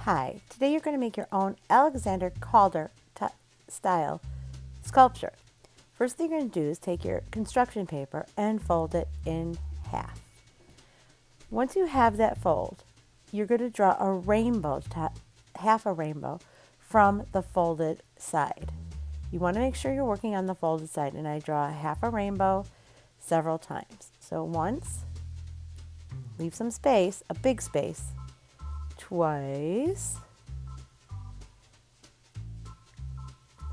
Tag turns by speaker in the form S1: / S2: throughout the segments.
S1: Hi, today you're going to make your own Alexander Calder style sculpture. First thing you're going to do is take your construction paper and fold it in half. Once you have that fold, you're going to draw a rainbow, half a rainbow from the folded side. You want to make sure you're working on the folded side, and I draw half a rainbow several times. So once, leave some space, a big space, twice,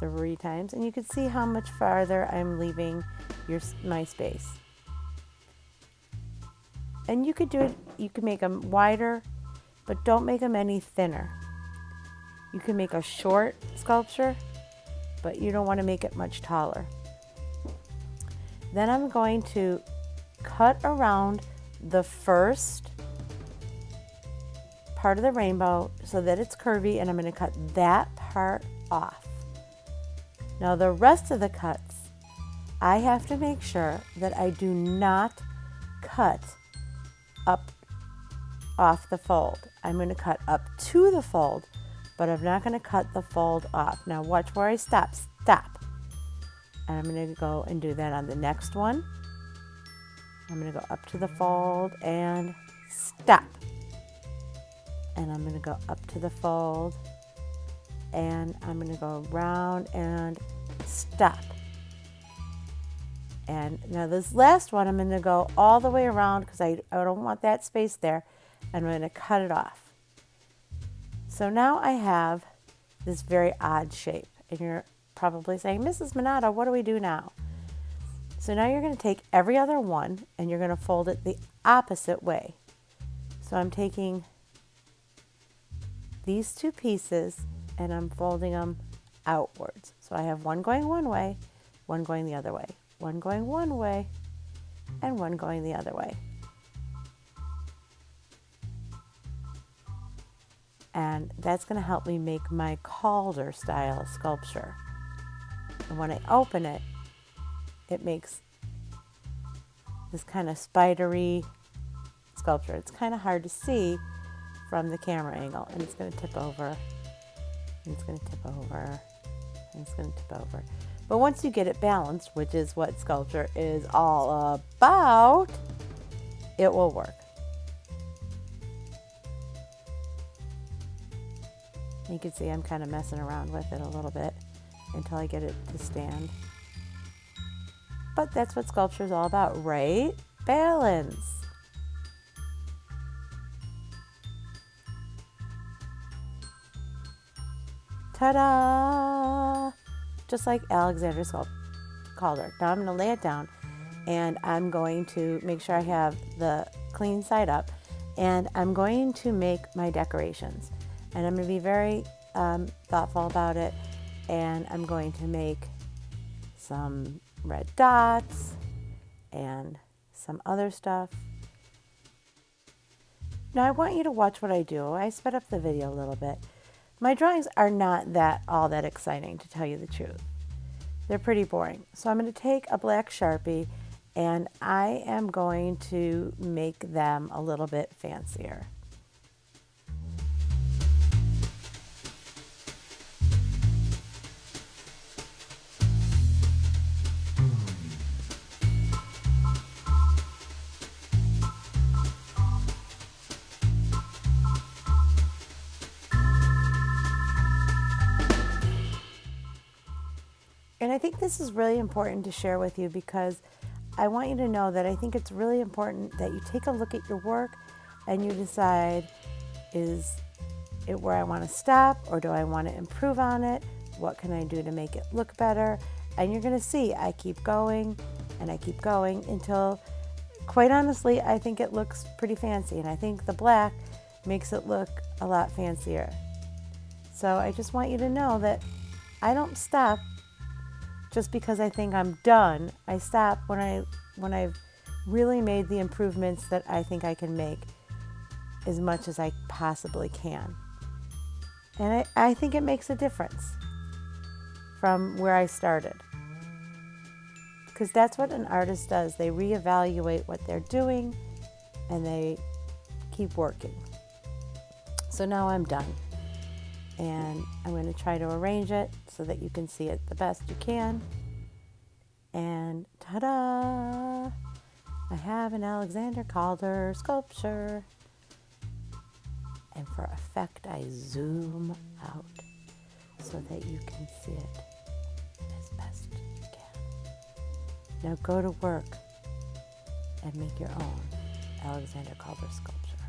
S1: 3 times, and you can see how much farther I'm leaving my space. And you could do it, you could make them wider, but don't make them any thinner. You can make a short sculpture, but you don't want to make it much taller. Then I'm going to cut around the first part of the rainbow so that it's curvy, and I'm going to cut that part off. Now the rest of the cuts, I have to make sure that I do not cut up off the fold. I'm going to cut up to the fold, but I'm not going to cut the fold off. Now watch where I stop. Stop. And I'm going to go and do that on the next one. I'm going to go up to the fold and stop. And I'm going to go up to the fold, and I'm going to go around and stop. And now this last one, I'm going to go all the way around because I don't want that space there. I'm going to cut it off. So now I have this very odd shape, and you're probably saying, Mrs. Monata, what do we do now? So now you're going to take every other one and you're going to fold it the opposite way. So I'm taking these 2 pieces and I'm folding them outwards. So I have one going one way, one going the other way, one going one way, and one going the other way. And that's going to help me make my Calder style sculpture. And when I open it, it makes this kind of spidery sculpture. It's kind of hard to see from the camera angle, and it's going to tip over, and it's going to tip over, and it's going to tip over. But once you get it balanced, which is what sculpture is all about, it will work. You can see I'm kind of messing around with it a little bit until I get it to stand. But that's what sculpture is all about, right? Balance. Ta-da! Just like Alexander Calder. Now I'm going to lay it down, and I'm going to make sure I have the clean side up, and I'm going to make my decorations. And I'm going to be very thoughtful about it, and I'm going to make some red dots and some other stuff. Now I want you to watch what I do. I sped up the video a little bit. My drawings are not all that exciting, to tell you the truth. They're pretty boring. So I'm going to take a black Sharpie, and I am going to make them a little bit fancier. And I think this is really important to share with you, because I want you to know that I think it's really important that you take a look at your work and you decide, is it where I want to stop, or do I want to improve on it? What can I do to make it look better? And you're going to see I keep going and I keep going until, quite honestly, I think it looks pretty fancy. And I think the black makes it look a lot fancier. So I just want you to know that I don't stop just because I think I'm done. I stop when I've really made the improvements that I think I can make as much as I possibly can. And I think it makes a difference from where I started. Because that's what an artist does. They reevaluate what they're doing and they keep working. So now I'm done. And I'm going to try to arrange it so that you can see it the best you can. And ta-da! I have an Alexander Calder sculpture. And for effect, I zoom out so that you can see it as best you can. Now go to work and make your own Alexander Calder sculpture.